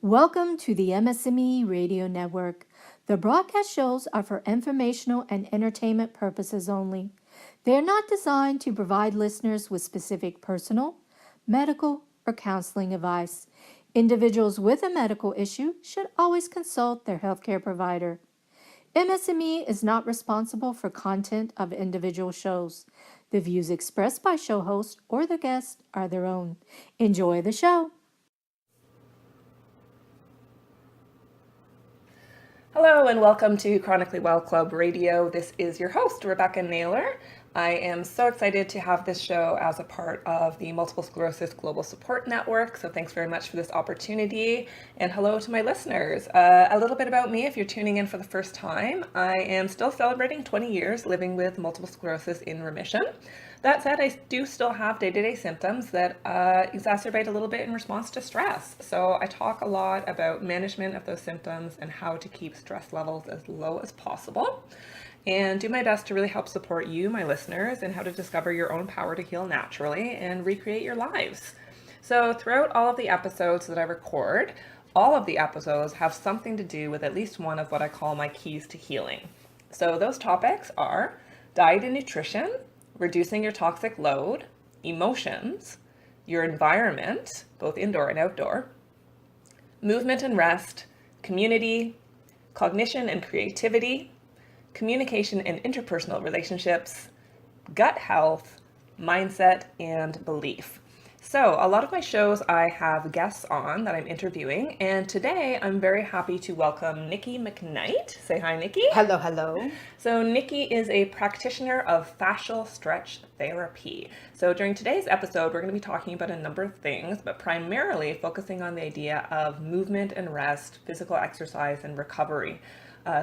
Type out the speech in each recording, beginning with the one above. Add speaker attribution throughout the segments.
Speaker 1: Welcome to the MS&Me Radio Network. The broadcast shows are for informational and entertainment purposes only. They are not designed to provide listeners with specific personal, medical, or counseling advice. Individuals with a medical issue should always consult their healthcare provider. MS&Me is not responsible for content of individual shows. The views expressed by show hosts or their guests are their own. Enjoy the show.
Speaker 2: Hello and welcome to Chronically Well Club Radio. This is your host, Rebecca Naylor. I am so excited to have this show as a part of the Multiple Sclerosis Global Support Network, so thanks very much for this opportunity, and hello to my listeners. A little bit about me if you're tuning in for the first time. I am still celebrating 20 years living with multiple sclerosis in remission. That said, I do still have day-to-day symptoms that exacerbate a little bit in response to stress. So I talk a lot about management of those symptoms and how to keep stress levels as low as possible, and do my best to really help support you, my listeners, in how to discover your own power to heal naturally and recreate your lives. So throughout all of the episodes that I record, all of the episodes have something to do with at least one of what I call my keys to healing. So those topics are diet and nutrition, reducing your toxic load, emotions, your environment, both indoor and outdoor, movement and rest, community, cognition and creativity, communication and interpersonal relationships, gut health, mindset, and belief. So a lot of my shows I have guests on that I'm interviewing, and today I'm very happy to welcome Nikki McKnight. Say hi, Nikki.
Speaker 3: Hello, hello.
Speaker 2: So Nikki is a practitioner of fascial stretch therapy. So during today's episode, we're going to be talking about a number of things, but primarily focusing on the idea of movement and rest, physical exercise, and recovery,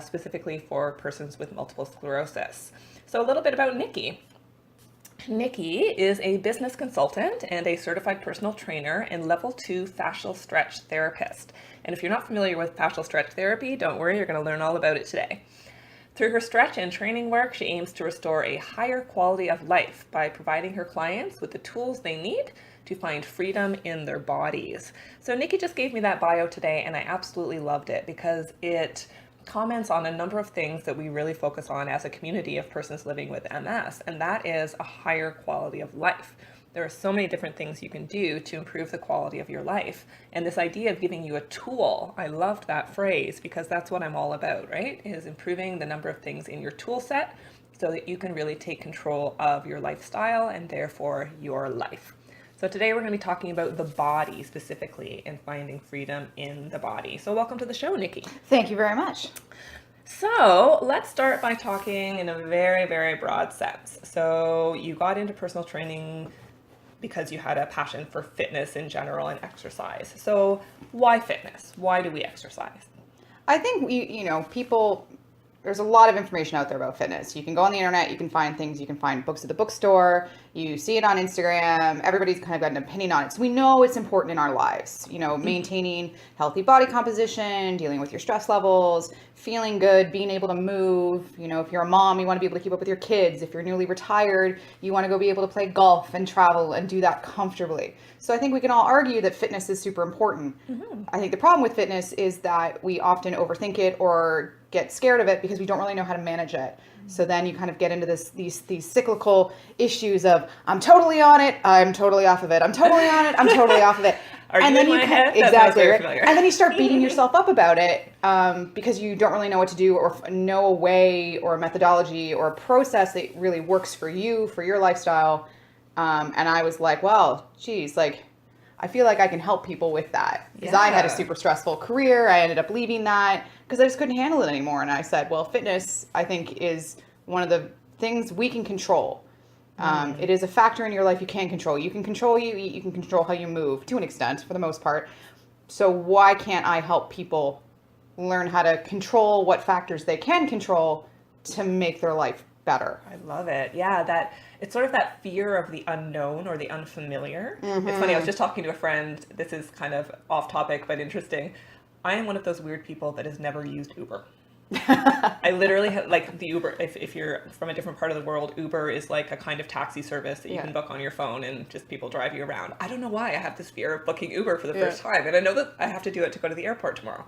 Speaker 2: specifically for persons with multiple sclerosis. So a little bit about Nikki. Nikki is a business consultant and a certified personal trainer and level 2 fascial stretch therapist. And if you're not familiar with fascial stretch therapy, don't worry, you're going to learn all about it today. Through her stretch and training work, she aims to restore a higher quality of life by providing her clients with the tools they need to find freedom in their bodies. So Nikki just gave me that bio today, and I absolutely loved it because it comments on a number of things that we really focus on as a community of persons living with MS, and that is a higher quality of life. There are so many different things you can do to improve the quality of your life. And this idea of giving you a tool, I loved that phrase because that's what I'm all about, right? Is improving the number of things in your tool set so that you can really take control of your lifestyle and therefore your life. So today we're going to be talking about the body specifically and finding freedom in the body. So welcome to the show, Nikki.
Speaker 3: Thank you very much.
Speaker 2: So let's start by talking in a very, very broad sense. So you got into personal training because you had a passion for fitness in general and exercise. So why fitness? Why do we exercise?
Speaker 3: I think people, there's a lot of information out there about fitness. You can go on the internet, you can find things, you can find books at the bookstore, you see it on Instagram, everybody's kind of got an opinion on it. So we know it's important in our lives, maintaining healthy body composition, dealing with your stress levels, feeling good, being able to move. If you're a mom, you want to be able to keep up with your kids. If you're newly retired, you want to go be able to play golf and travel and do that comfortably. So I think we can all argue that fitness is super important. Mm-hmm. I think the problem with fitness is that we often overthink it or get scared of it because we don't really know how to manage it. So then you kind of get into these cyclical issues of I'm totally on it, I'm totally off of it, I'm totally on it, I'm totally off of it.
Speaker 2: And then you
Speaker 3: exactly, right? And then you start beating yourself up about it because you don't really know what to do or know a way or a methodology or a process that really works for you, for your lifestyle. And I was like, well, geez, I feel like I can help people with that because I had a super stressful career. I ended up leaving that because I just couldn't handle it anymore. And I said, well, fitness, I think, is one of the things we can control. It is a factor in your life you can control. You can control you eat, you can control how you move to an extent for the most part. So why can't I help people learn how to control what factors they can control to make their life better?
Speaker 2: I love it. Yeah, it's sort of that fear of the unknown or the unfamiliar. Mm-hmm. It's funny, I was just talking to a friend, this is kind of off topic but interesting. I am one of those weird people that has never used Uber. I literally have, like, the Uber, if you're from a different part of the world, Uber is like a kind of taxi service that you can book on your phone and just people drive you around. I don't know why I have this fear of booking Uber for the first time. And I know that I have to do it to go to the airport tomorrow.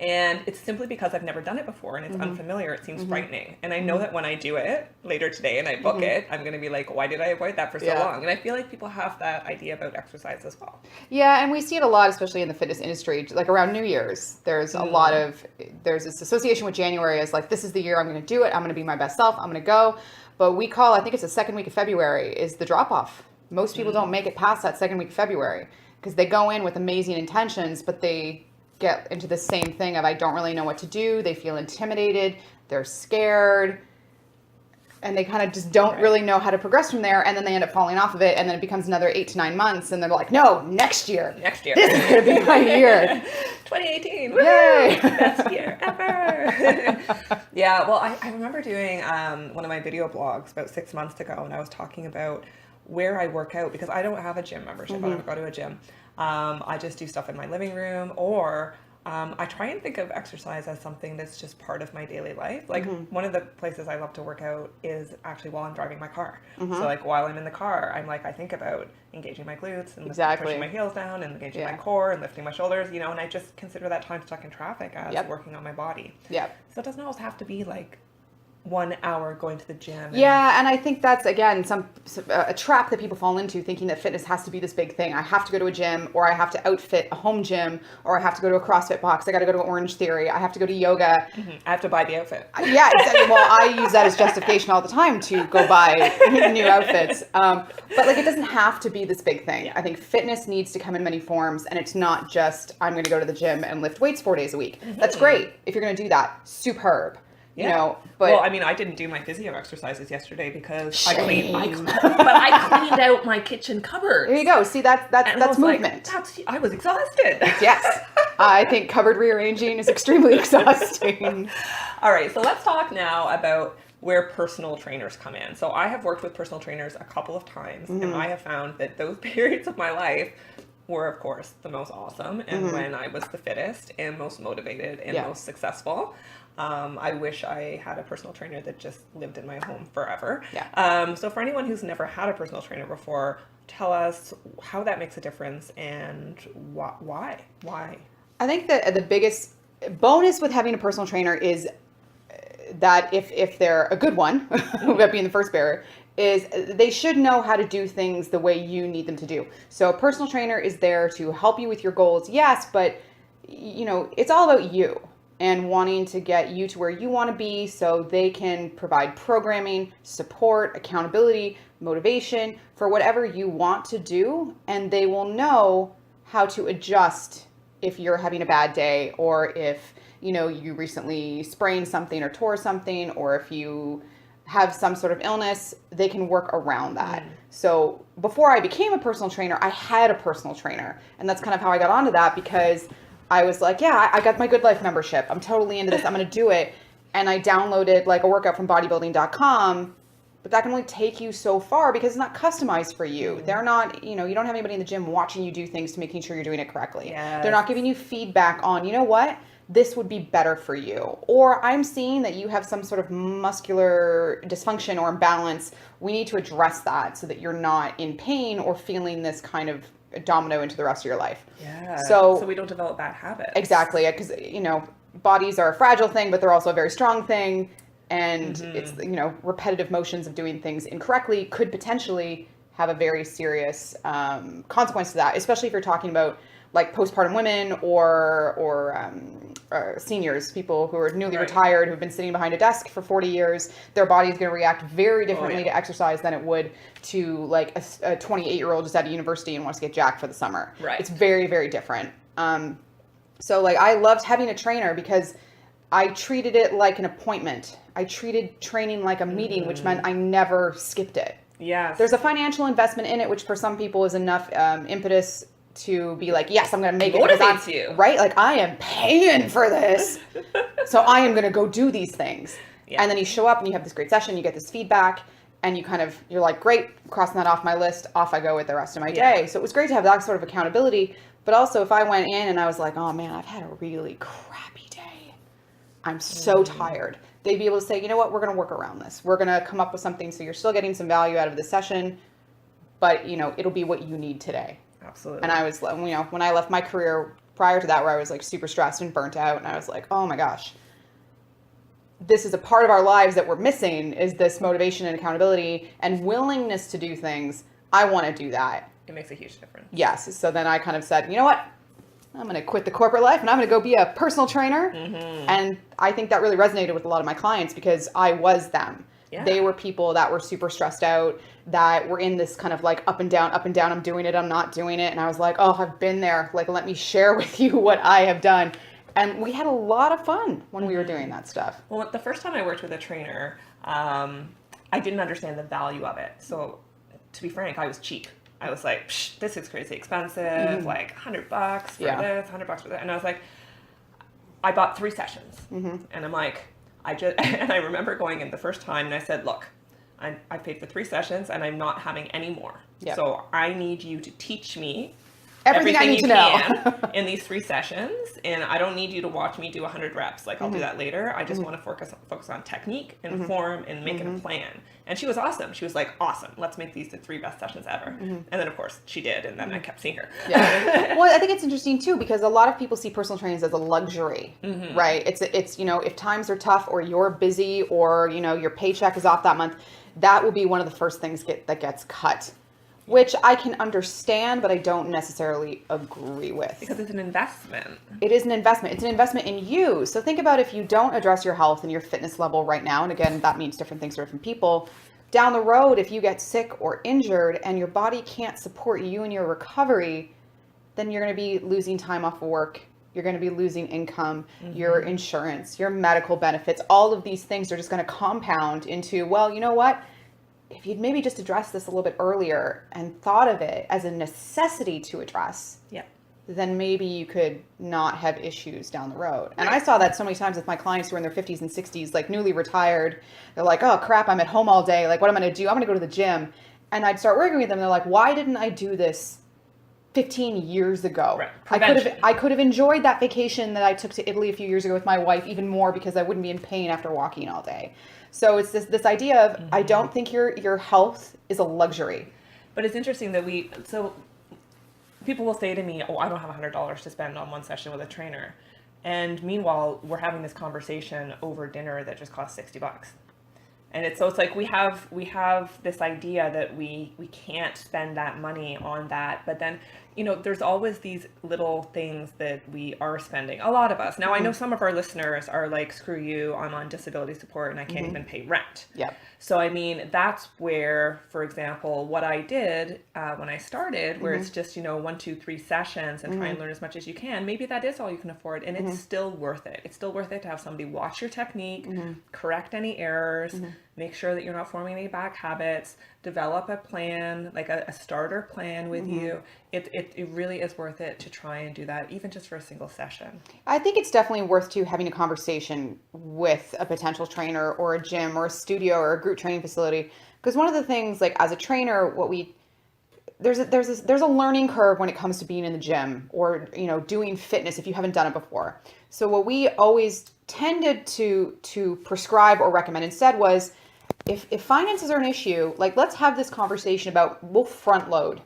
Speaker 2: And it's simply because I've never done it before and it's unfamiliar. It seems frightening. And I know that when I do it later today and I book it, I'm going to be like, why did I avoid that for so long? And I feel like people have that idea about exercise as well.
Speaker 3: Yeah, and we see it a lot, especially in the fitness industry. Like around New Year's, there's a lot of, there's this association with January as like, this is the year I'm going to do it. I'm going to be my best self. I'm going to go. But we call, I think it's the second week of February is the drop off. Most people don't make it past that second week of February because they go in with amazing intentions, but they get into the same thing of I don't really know what to do. They feel intimidated. They're scared. And they kind of just don't really know how to progress from there. And then they end up falling off of it. And then it becomes another 8 to 9 months. And they're like, no, next year.
Speaker 2: Next year.
Speaker 3: This is going to be my year.
Speaker 2: 2018.
Speaker 3: Yay.
Speaker 2: Best year ever. Yeah, well, I remember doing one of my video blogs about 6 months ago. And I was talking about where I work out because I don't have a gym membership. I don't go to a gym. I just do stuff in my living room or I try and think of exercise as something that's just part of my daily life. Like one of the places I love to work out is actually while I'm driving my car. So like while I'm in the car, I'm like, I think about engaging my glutes and pushing my heels down and engaging my core and lifting my shoulders, you know, and I just consider that time stuck in traffic as working on my body. So it doesn't always have to be like 1 hour going to the gym.
Speaker 3: And I think that's, again, a trap that people fall into, thinking that fitness has to be this big thing. I have to go to a gym, or I have to outfit a home gym, or I have to go to a CrossFit box. I got to go to Orange Theory. I have to go to yoga.
Speaker 2: I have to buy the outfit.
Speaker 3: Yeah, exactly. Well, I use that as justification all the time to go buy new outfits. But like, it doesn't have to be this big thing. I think fitness needs to come in many forms, and it's not just, I'm going to go to the gym and lift weights 4 days a week. That's great. If you're going to do that, superb. You know, but
Speaker 2: well, I mean, I didn't do my physio exercises yesterday because I cleaned out my kitchen cupboard.
Speaker 3: There you go. See, that's movement.
Speaker 2: Like, I was exhausted.
Speaker 3: Yes, I think cupboard rearranging is extremely exhausting.
Speaker 2: All right, so let's talk now about where personal trainers come in. So I have worked with personal trainers a couple of times, and I have found that those periods of my life were, of course, the most awesome, and when I was the fittest and most motivated and most successful. I wish I had a personal trainer that just lived in my home forever. So for anyone who's never had a personal trainer before, tell us how that makes a difference and why.
Speaker 3: I think that the biggest bonus with having a personal trainer is that if they're a good one, that being the first barrier, is they should know how to do things the way you need them to do. So a personal trainer is there to help you with your goals, yes, but you know, it's all about you and wanting to get you to where you want to be so they can provide programming, support, accountability, motivation for whatever you want to do, and they will know how to adjust if you're having a bad day, or if you know you recently sprained something or tore something, or if you have some sort of illness, they can work around that. So before I became a personal trainer, I had a personal trainer, and that's kind of how I got onto that, because I was like, yeah, I got my Good Life membership. I'm totally into this. I'm going to do it. And I downloaded like a workout from bodybuilding.com, but that can only take you so far because it's not customized for you. They're not, you know, you don't have anybody in the gym watching you do things to making sure you're doing it correctly. They're not giving you feedback on, you know what, this would be better for you. Or I'm seeing that you have some sort of muscular dysfunction or imbalance. We need to address that so that you're not in pain or feeling this kind of domino into the rest of your life. So
Speaker 2: we don't develop bad habits.
Speaker 3: Exactly, because you know, bodies are a fragile thing, but they're also a very strong thing, and it's, you know, repetitive motions of doing things incorrectly could potentially have a very serious consequence to that, especially if you're talking about like postpartum women or seniors, people who are newly retired, who've been sitting behind a desk for 40 years. Their body is going to react very differently to exercise than it would to like a 28-year-old just out of university and wants to get jacked for the summer. It's very, very different. So like I loved having a trainer because I treated it like an appointment. I treated training like a meeting, which meant I never skipped it. There's a financial investment in it, which for some people is enough impetus to be like, yes, I'm going to make it.
Speaker 2: Motivates you.
Speaker 3: Right? Like, I am paying for this. So I am going to go do these things. And then you show up and you have this great session, you get this feedback, and you're like, great, crossing that off my list, off I go with the rest of my day. So it was great to have that sort of accountability. But also if I went in and I was like, oh man, I've had a really crappy day. I'm so tired. They'd be able to say, you know what, we're going to work around this. We're going to come up with something so you're still getting some value out of the session, but it'll be what you need today.
Speaker 2: Absolutely.
Speaker 3: And I was, when I left my career prior to that, where I was like super stressed and burnt out, and I was like, oh my gosh, this is a part of our lives that we're missing, is this motivation and accountability and willingness to do things. I want to do that.
Speaker 2: It makes a huge difference.
Speaker 3: Yes. So then I kind of said, you know what? I'm going to quit the corporate life and I'm going to go be a personal trainer. And I think that really resonated with a lot of my clients because I was them. Yeah. They were people that were super stressed out, that were in this kind of like up and down, I'm doing it, I'm not doing it. And I was like, oh, I've been there. Like, let me share with you what I have done. And we had a lot of fun when we were doing that stuff.
Speaker 2: Well, the first time I worked with a trainer, I didn't understand the value of it. So to be frank, I was cheap. I was like, this is crazy expensive, like $100 for this, $100 for that. And I was like, I bought 3 sessions. And I'm like, and I remember going in the first time and I said, look, I paid for 3 sessions and I'm not having any more. Yep. So I need you to teach me everything I need to know in these 3 sessions. And I don't need you to watch me do 100 reps. Like, I'll do that later. I just want to focus on technique and form and making a plan. And she was awesome. She was like, awesome, let's make these the 3 best sessions ever. And then of course she did. And then I kept seeing her.
Speaker 3: Yeah. Well, I think it's interesting too, because a lot of people see personal trainers as a luxury, right? It's, if times are tough or you're busy or, your paycheck is off that month, that will be one of the first things that gets cut. Which I can understand, but I don't necessarily agree with.
Speaker 2: Because it's an investment.
Speaker 3: It is an investment. It's an investment in you. So think about if you don't address your health and your fitness level right now, and again, that means different things for different people. Down the road, if you get sick or injured and your body can't support you in your recovery, then you're going to be losing time off of work. You're going to be losing income, your insurance, your medical benefits. All of these things are just going to compound into, well, you know what? If you'd maybe just addressed this a little bit earlier and thought of it as a necessity to address, then maybe you could not have issues down the road. And I saw that so many times with my clients who are in their 50s and 60s, like newly retired. They're like, oh crap, I'm at home all day. Like, what am I going to do? I'm going to go to the gym. And I'd start working with them. They're like, why didn't I do this 15 years ago? Right. I could have enjoyed that vacation that I took to Italy a few years ago with my wife even more because I wouldn't be in pain after walking all day. So it's this idea of, I don't think your health is a luxury.
Speaker 2: But it's interesting that so people will say to me, oh, I don't have $100 to spend on one session with a trainer. And meanwhile, we're having this conversation over dinner that just costs $60. And it's like we have this idea that we can't spend that money on that. But then, there's always these little things that we are spending. A lot of us. Now, I know some of our listeners are like, screw you, I'm on disability support and I can't even pay rent.
Speaker 3: Yep.
Speaker 2: So, I mean, that's where, for example, what I did when I started, where it's just, 1, 2, 3 sessions and try and learn as much as you can. Maybe that is all you can afford. And it's still worth it. It's still worth it to have somebody watch your technique, correct any errors, make sure that you're not forming any bad habits, develop a plan, like a starter plan with you. It really is worth it to try and do that, even just for a single session.
Speaker 3: I think it's definitely worth having a conversation with a potential trainer or a gym or a studio or a group training facility. Because one of the things, like as a trainer, there's a learning curve when it comes to being in the gym or doing fitness if you haven't done it before. So what we always tended to prescribe or recommend instead was, if finances are an issue, like let's have this conversation about, we'll front load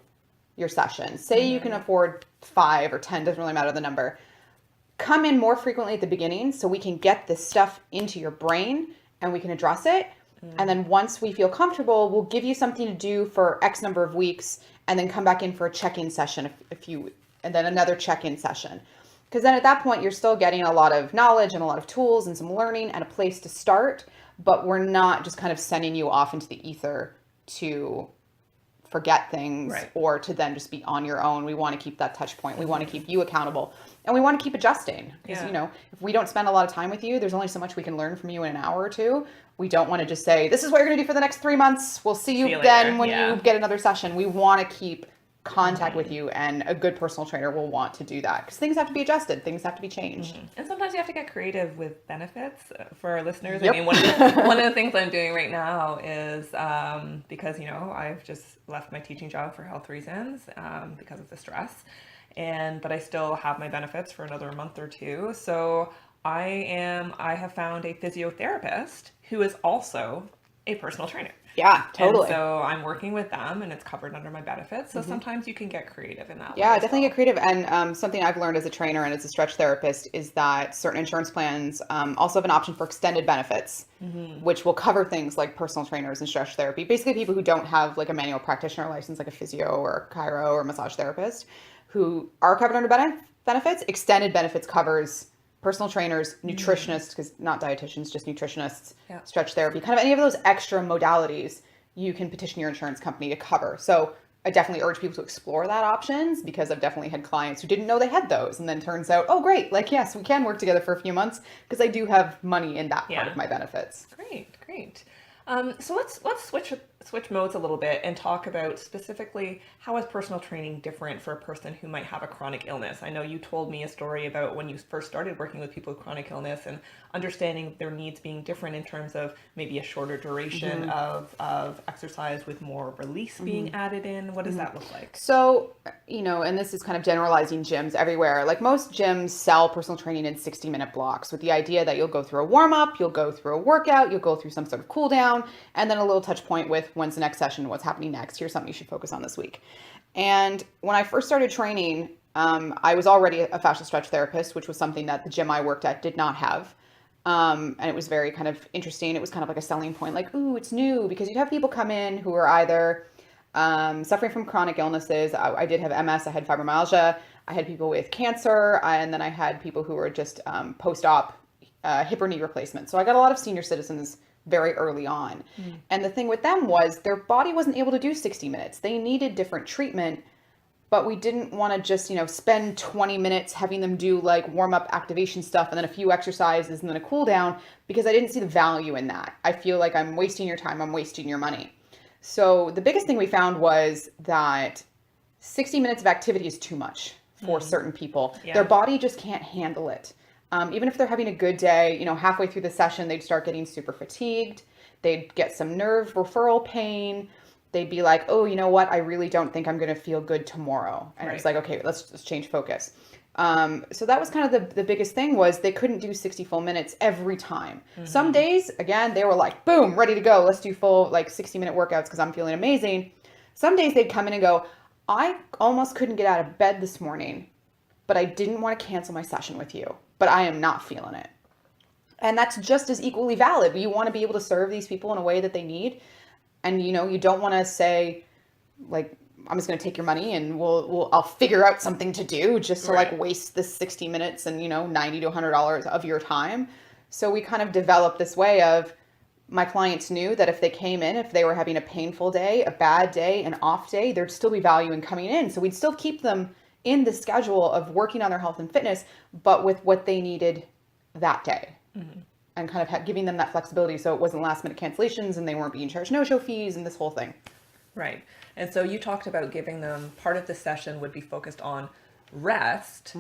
Speaker 3: your sessions. Say you can afford 5 or 10, doesn't really matter the number. Come in more frequently at the beginning so we can get this stuff into your brain and we can address it. And then once we feel comfortable, we'll give you something to do for X number of weeks and then come back in for a check-in session and then another check-in session. Because then at that point, you're still getting a lot of knowledge and a lot of tools and some learning and a place to start, but we're not just kind of sending you off into the ether to forget things or to then just be on your own. We want to keep that touch point. We want to keep you accountable and we want to keep adjusting because, if we don't spend a lot of time with you, there's only so much we can learn from you in an hour or two. We don't want to just say, this is what you're going to do for the next 3 months. We'll see you then when you get another session. We want to keep contact with you, and a good personal trainer will want to do that because things have to be adjusted, things have to be changed.
Speaker 2: And sometimes you have to get creative with benefits for our listeners. I mean, one of the things I'm doing right now is because I've just left my teaching job for health reasons because of the stress, but I still have my benefits for another month or two. So I have found a physiotherapist who is also a personal trainer.
Speaker 3: Yeah,
Speaker 2: And
Speaker 3: totally.
Speaker 2: so I'm working with them and it's covered under my benefits. So
Speaker 3: Mm-hmm.
Speaker 2: sometimes you can get creative in that way
Speaker 3: Yeah,
Speaker 2: as
Speaker 3: definitely get
Speaker 2: well.
Speaker 3: creative. And something I've learned as a trainer and as a stretch therapist is that certain insurance plans also have an option for extended benefits, which will cover things like personal trainers and stretch therapy. Basically, people who don't have like a manual practitioner license, like a physio or chiro or massage therapist, who are covered under benefits. Extended benefits covers personal trainers, nutritionists, because not dietitians, just nutritionists,
Speaker 2: Yeah.
Speaker 3: stretch therapy, kind of any of those extra modalities you can petition your insurance company to cover. So I definitely urge people to explore that options because I've definitely had clients who didn't know they had those. And then turns out, oh, great. Like, yes, we can work together for a few months because I do have money in that part
Speaker 2: Yeah.
Speaker 3: of my benefits.
Speaker 2: Great, great. So let's switch modes a little bit and talk about specifically how is personal training different for a person who might have a chronic illness. I know you told me a story about when you first started working with people with chronic illness and understanding their needs being different in terms of maybe a shorter duration of exercise with more release being added in. What does that look like?
Speaker 3: So, and this is kind of generalizing gyms everywhere. Like most gyms sell personal training in 60-minute blocks with the idea that you'll go through a warm up, you'll go through a workout, you'll go through some sort of cool down, and then a little touch point with when's the next session, what's happening next, here's something you should focus on this week. And when I first started training, I was already a fascial stretch therapist, which was something that the gym I worked at did not have. And it was very kind of interesting. It was kind of like a selling point, like, ooh, it's new, because you'd have people come in who are either suffering from chronic illnesses. I did have MS, I had fibromyalgia, I had people with cancer, and then I had people who were just post-op hip or knee replacement. So I got a lot of senior citizens very early on. And the thing with them was their body wasn't able to do 60 minutes. They needed different treatment, but we didn't want to just, spend 20 minutes having them do like warm up activation stuff and then a few exercises and then a cool down because I didn't see the value in that. I feel like I'm wasting your time, I'm wasting your money. So the biggest thing we found was that 60 minutes of activity is too much for certain people.
Speaker 2: Yeah.
Speaker 3: Their body just can't handle it. Even if they're having a good day, halfway through the session, they'd start getting super fatigued. They'd get some nerve referral pain. They'd be like, oh, you know what? I really don't think I'm going to feel good tomorrow. And it was like, okay, let's change focus. So that was kind of the biggest thing was they couldn't do 60 full minutes every time. Some days, again, they were like, boom, ready to go. Let's do full 60-minute workouts because I'm feeling amazing. Some days they'd come in and go, I almost couldn't get out of bed this morning, but I didn't want to cancel my session with you, but I am not feeling it. And that's just as equally valid. You want to be able to serve these people in a way that they need. And, you don't want to say, like, I'm just going to take your money and I'll figure out something to do just to waste this 60 minutes and, $90 to $100 of your time. So we kind of developed this way of my clients knew that if they came in, if they were having a painful day, a bad day, an off day, there'd still be value in coming in. So we'd still keep them in the schedule of working on their health and fitness, but with what they needed that day. And kind of giving them that flexibility so it wasn't last minute cancellations and they weren't being charged no-show fees and this whole thing.
Speaker 2: Right. And so you talked about giving them part of the session would be focused on rest,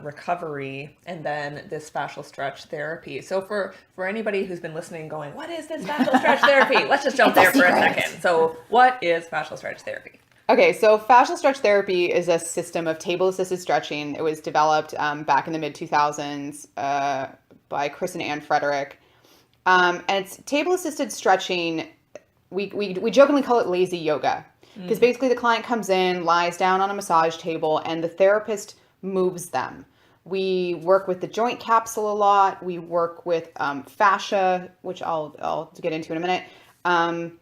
Speaker 2: recovery, and then this fascial stretch therapy. So for anybody who's been listening going, what is this fascial stretch therapy? Let's just jump there for a second. So what is fascial stretch therapy?
Speaker 3: Okay, so fascial stretch therapy is a system of table-assisted stretching. It was developed back in the mid-2000s by Chris and Ann Frederick. And it's table-assisted stretching. We jokingly call it lazy yoga because basically the client comes in, lies down on a massage table, and the therapist moves them. We work with the joint capsule a lot. We work with fascia, which I'll get into in a minute.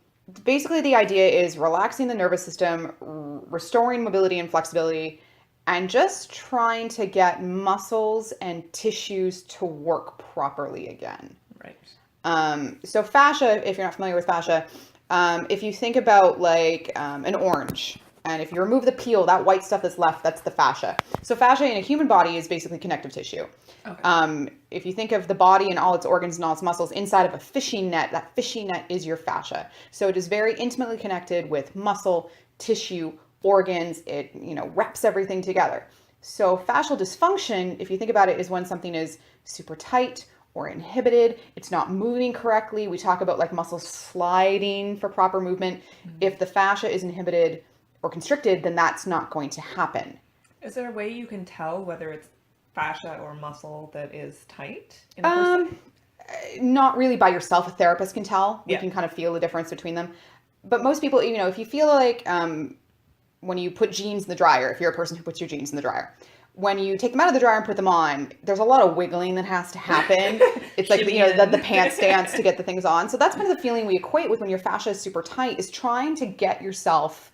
Speaker 3: Basically, the idea is relaxing the nervous system, restoring mobility and flexibility, and just trying to get muscles and tissues to work properly again.
Speaker 2: Right.
Speaker 3: So fascia, if you're not familiar with fascia, if you think about like an orange, and if you remove the peel, that white stuff that's left, that's the fascia. So fascia in a human body is basically connective tissue. Okay. If you think of the body and all its organs and all its muscles inside of a fishing net, that fishing net is your fascia. So it is very intimately connected with muscle, tissue, organs. It, wraps everything together. So fascial dysfunction, if you think about it, is when something is super tight or inhibited, it's not moving correctly. We talk about like muscles sliding for proper movement. If the fascia is inhibited or constricted, then that's not going to happen.
Speaker 2: Is there a way you can tell whether it's fascia or muscle that is tight in a person?
Speaker 3: Not really by yourself. A therapist can tell. We
Speaker 2: Yeah.
Speaker 3: can kind of feel the difference between them. But most people, if you feel like when you put jeans in the dryer, if you're a person who puts your jeans in the dryer, when you take them out of the dryer and put them on, there's a lot of wiggling that has to happen. It's like, the pants stance to get the things on. So that's kind of the feeling we equate with when your fascia is super tight, is trying to get yourself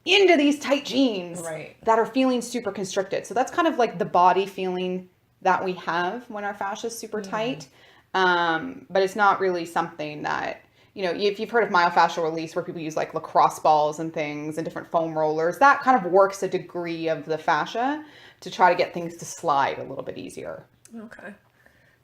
Speaker 3: into these tight jeans that are feeling super constricted. So that's kind of like the body feeling that we have when our fascia is super tight. But it's not really something that, if you've heard of myofascial release, where people use like lacrosse balls and things and different foam rollers, that kind of works a degree of the fascia to try to get things to slide a little bit easier.
Speaker 2: Okay.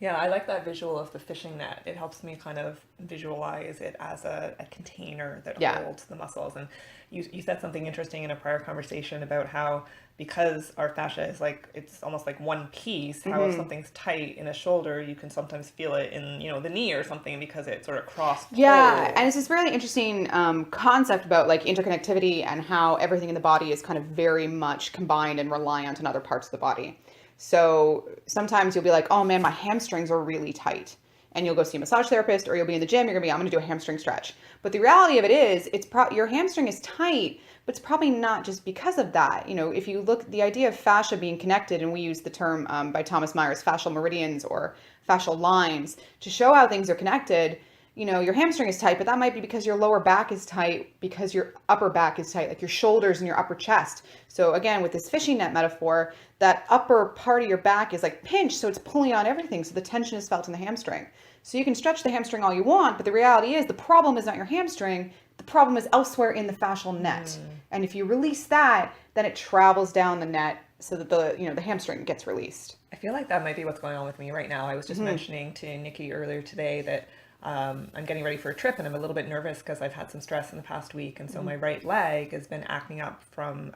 Speaker 2: Yeah, I like that visual of the fishing net. It helps me kind of visualize it as a container that holds the muscles. And you said something interesting in a prior conversation about how, because our fascia is like, it's almost like one piece, how if something's tight in a shoulder, you can sometimes feel it in, the knee or something, because it sort of cross pulls.
Speaker 3: Yeah, and it's this really interesting concept about like interconnectivity and how everything in the body is kind of very much combined and reliant on other parts of the body. So sometimes you'll be like, oh man, my hamstrings are really tight. And you'll go see a massage therapist, or you'll be in the gym, you're gonna be, I'm gonna do a hamstring stretch. But the reality of it is, your hamstring is tight, but it's probably not just because of that. If you look, the idea of fascia being connected, and we use the term by Thomas Myers, fascial meridians or fascial lines, to show how things are connected. Your hamstring is tight, but that might be because your lower back is tight, because your upper back is tight, like your shoulders and your upper chest. So again, with this fishing net metaphor, that upper part of your back is like pinched, so it's pulling on everything. So the tension is felt in the hamstring. So you can stretch the hamstring all you want, but the reality is the problem is not your hamstring. The problem is elsewhere in the fascial net. And if you release that, then it travels down the net so that the hamstring gets released.
Speaker 2: I feel like that might be what's going on with me right now. I was just mentioning to Nikki earlier today that I'm getting ready for a trip, and I'm a little bit nervous because I've had some stress in the past week. And so my right leg has been acting up from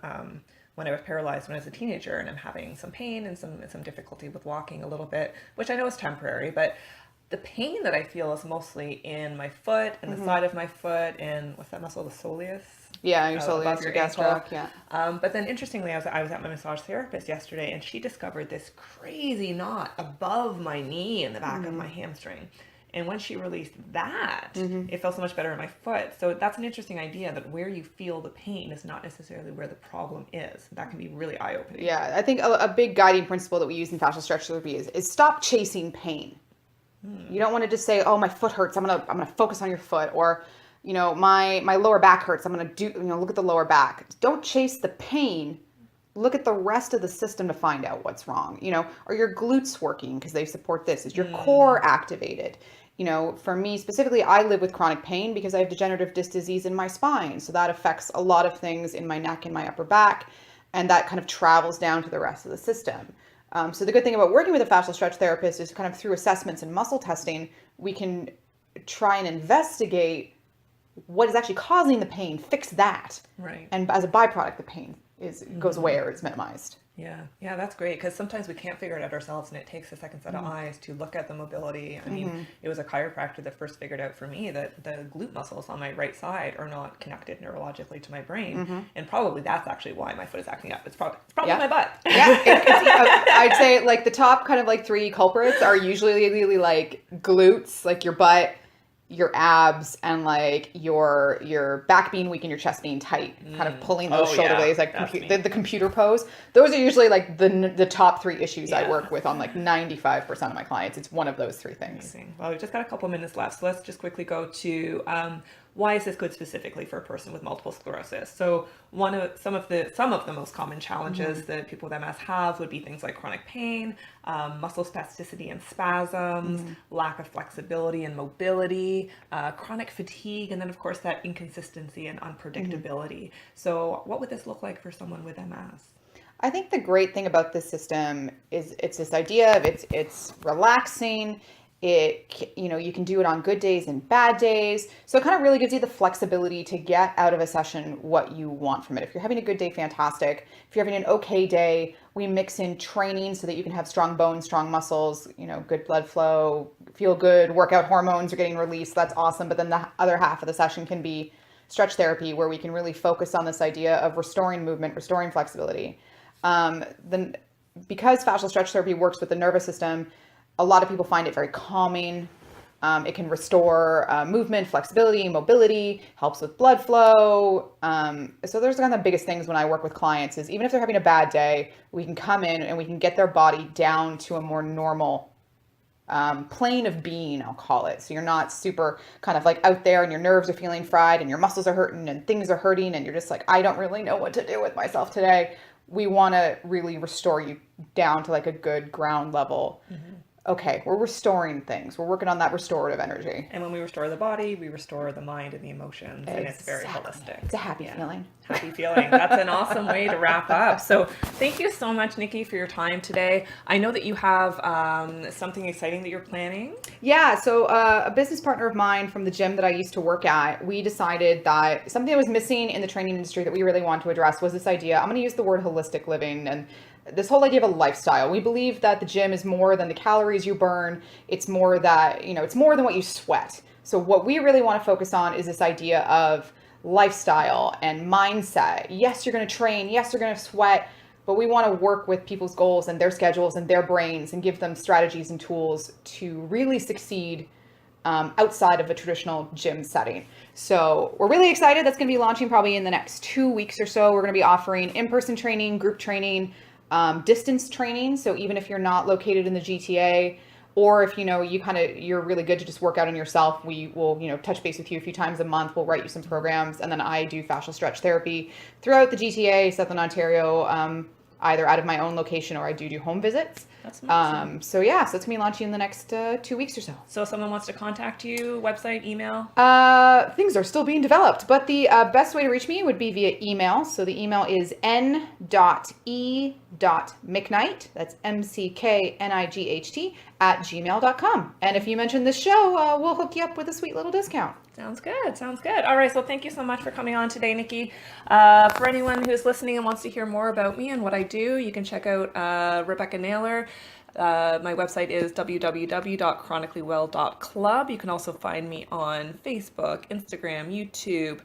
Speaker 2: when I was paralyzed when I was a teenager, and I'm having some pain and some difficulty with walking a little bit, which I know is temporary, but the pain that I feel is mostly in my foot and the side of my foot, and what's that muscle, the soleus?
Speaker 3: Yeah, your soleus,
Speaker 2: above
Speaker 3: your
Speaker 2: ankle.
Speaker 3: gastroc, yeah.
Speaker 2: But then interestingly, I was at my massage therapist yesterday, and she discovered this crazy knot above my knee in the back of my hamstring. And when she released that, it felt so much better in my foot. So that's an interesting idea, that where you feel the pain is not necessarily where the problem is. That can be really eye-opening.
Speaker 3: Yeah, I think a big guiding principle that we use in fascial stretch therapy is stop chasing pain. You don't want to just say, oh, my foot hurts, I'm gonna focus on your foot, or my lower back hurts, I'm gonna do look at the lower back. Don't chase the pain. Look at the rest of the system to find out what's wrong. Are your glutes working because they support this? Is your core activated? For me specifically, I live with chronic pain because I have degenerative disc disease in my spine. So that affects a lot of things in my neck and my upper back, and that kind of travels down to the rest of the system. So the good thing about working with a fascial stretch therapist is kind of through assessments and muscle testing, we can try and investigate what is actually causing the pain, fix that.
Speaker 2: Right.
Speaker 3: And as a byproduct, the pain goes away or it's minimized.
Speaker 2: Yeah, that's great, because sometimes we can't figure it out ourselves, and it takes a second set of eyes to look at the mobility. I mean, it was a chiropractor that first figured out for me that the glute muscles on my right side are not connected neurologically to my brain, and probably that's actually why my foot is acting up. It's probably my butt.
Speaker 3: I'd say like the top kind of like 3 culprits are usually really like glutes, like your butt, your abs, and like your back being weak and your chest being tight, kind of pulling those shoulder blades, like the computer pose. Those are usually like the top 3 issues I work with on like 95% of my clients. It's one of those 3 things.
Speaker 2: Amazing. Well, we've just got a couple minutes left, so let's just quickly go to why is this good specifically for a person with multiple sclerosis? So some of the most common challenges that people with MS have would be things like chronic pain, muscle spasticity and spasms, lack of flexibility and mobility, chronic fatigue, and then of course that inconsistency and unpredictability. So what would this look like for someone with MS?
Speaker 3: I think the great thing about this system is it's this idea of it's relaxing. You can do it on good days and bad days. So it kind of really gives you the flexibility to get out of a session what you want from it. If you're having a good day, fantastic. If you're having an okay day, we mix in training so that you can have strong bones, strong muscles, good blood flow, feel good, workout hormones are getting released. That's awesome. But then the other half of the session can be stretch therapy, where we can really focus on this idea of restoring movement, restoring flexibility. because fascial stretch therapy works with the nervous system, a lot of people find it very calming. It can restore movement, flexibility, mobility, helps with blood flow. So those are kind of the biggest things when I work with clients is even if they're having a bad day, we can come in and we can get their body down to a more normal plane of being, I'll call it. So you're not super kind of like out there and your nerves are feeling fried and your muscles are hurting and things are hurting and you're just like, I don't really know what to do with myself today. We want to really restore you down to like a good ground level. Okay, we're restoring things. We're working on that restorative energy.
Speaker 2: And when we restore the body, we restore the mind and the emotions, and it's very holistic.
Speaker 3: It's a happy feeling.
Speaker 2: Happy feeling. That's an awesome way to wrap up. So thank you so much, Nikki, for your time today. I know that you have something exciting that you're planning.
Speaker 3: Yeah, so a business partner of mine from the gym that I used to work at, we decided that something that was missing in the training industry that we really want to address was this idea. I'm going to use the word holistic living and this whole idea of a lifestyle. We believe that the gym is more than the calories you burn. It's more that, it's more than what you sweat. So what we really want to focus on is this idea of lifestyle and mindset. Yes, you're going to train. Yes, you're going to sweat, but we want to work with people's goals and their schedules and their brains and give them strategies and tools to really succeed outside of a traditional gym setting. So we're really excited. That's going to be launching probably in the next 2 weeks or so. We're going to be offering in-person training, group training, distance training. So even if you're not located in the GTA, or if you're really good to just work out on yourself, we will touch base with you a few times a month. We'll write you some programs, and then I do fascial stretch therapy throughout the GTA, Southern Ontario, either out of my own location or I do home visits.
Speaker 2: That's amazing.
Speaker 3: So it's going to be launching in the next 2 weeks or so.
Speaker 2: So if someone wants to contact you, website, email?
Speaker 3: Things are still being developed, but the best way to reach me would be via email. So the email is n.e.mcknight, that's MCKNIGHT, @gmail.com. And if you mention this show, we'll hook you up with a sweet little discount.
Speaker 2: Sounds good. Sounds good. All right. So thank you so much for coming on today, Nikki. For anyone who's listening and wants to hear more about me and what I do, you can check out Rebecca Naylor. My website is www.chronicallywell.club. You can also find me on Facebook, Instagram, YouTube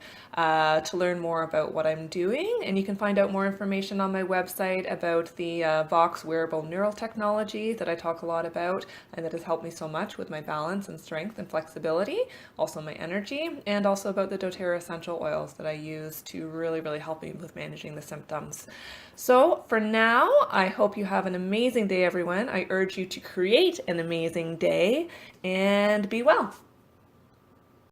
Speaker 2: to learn more about what I'm doing. And you can find out more information on my website about the Vox wearable neural technology that I talk a lot about and that has helped me so much with my balance and strength and flexibility, also my energy, and also about the doTERRA essential oils that I use to really, really help me with managing the symptoms. So for now, I hope you have an amazing day, everyone. I urge you to create an amazing day and be well.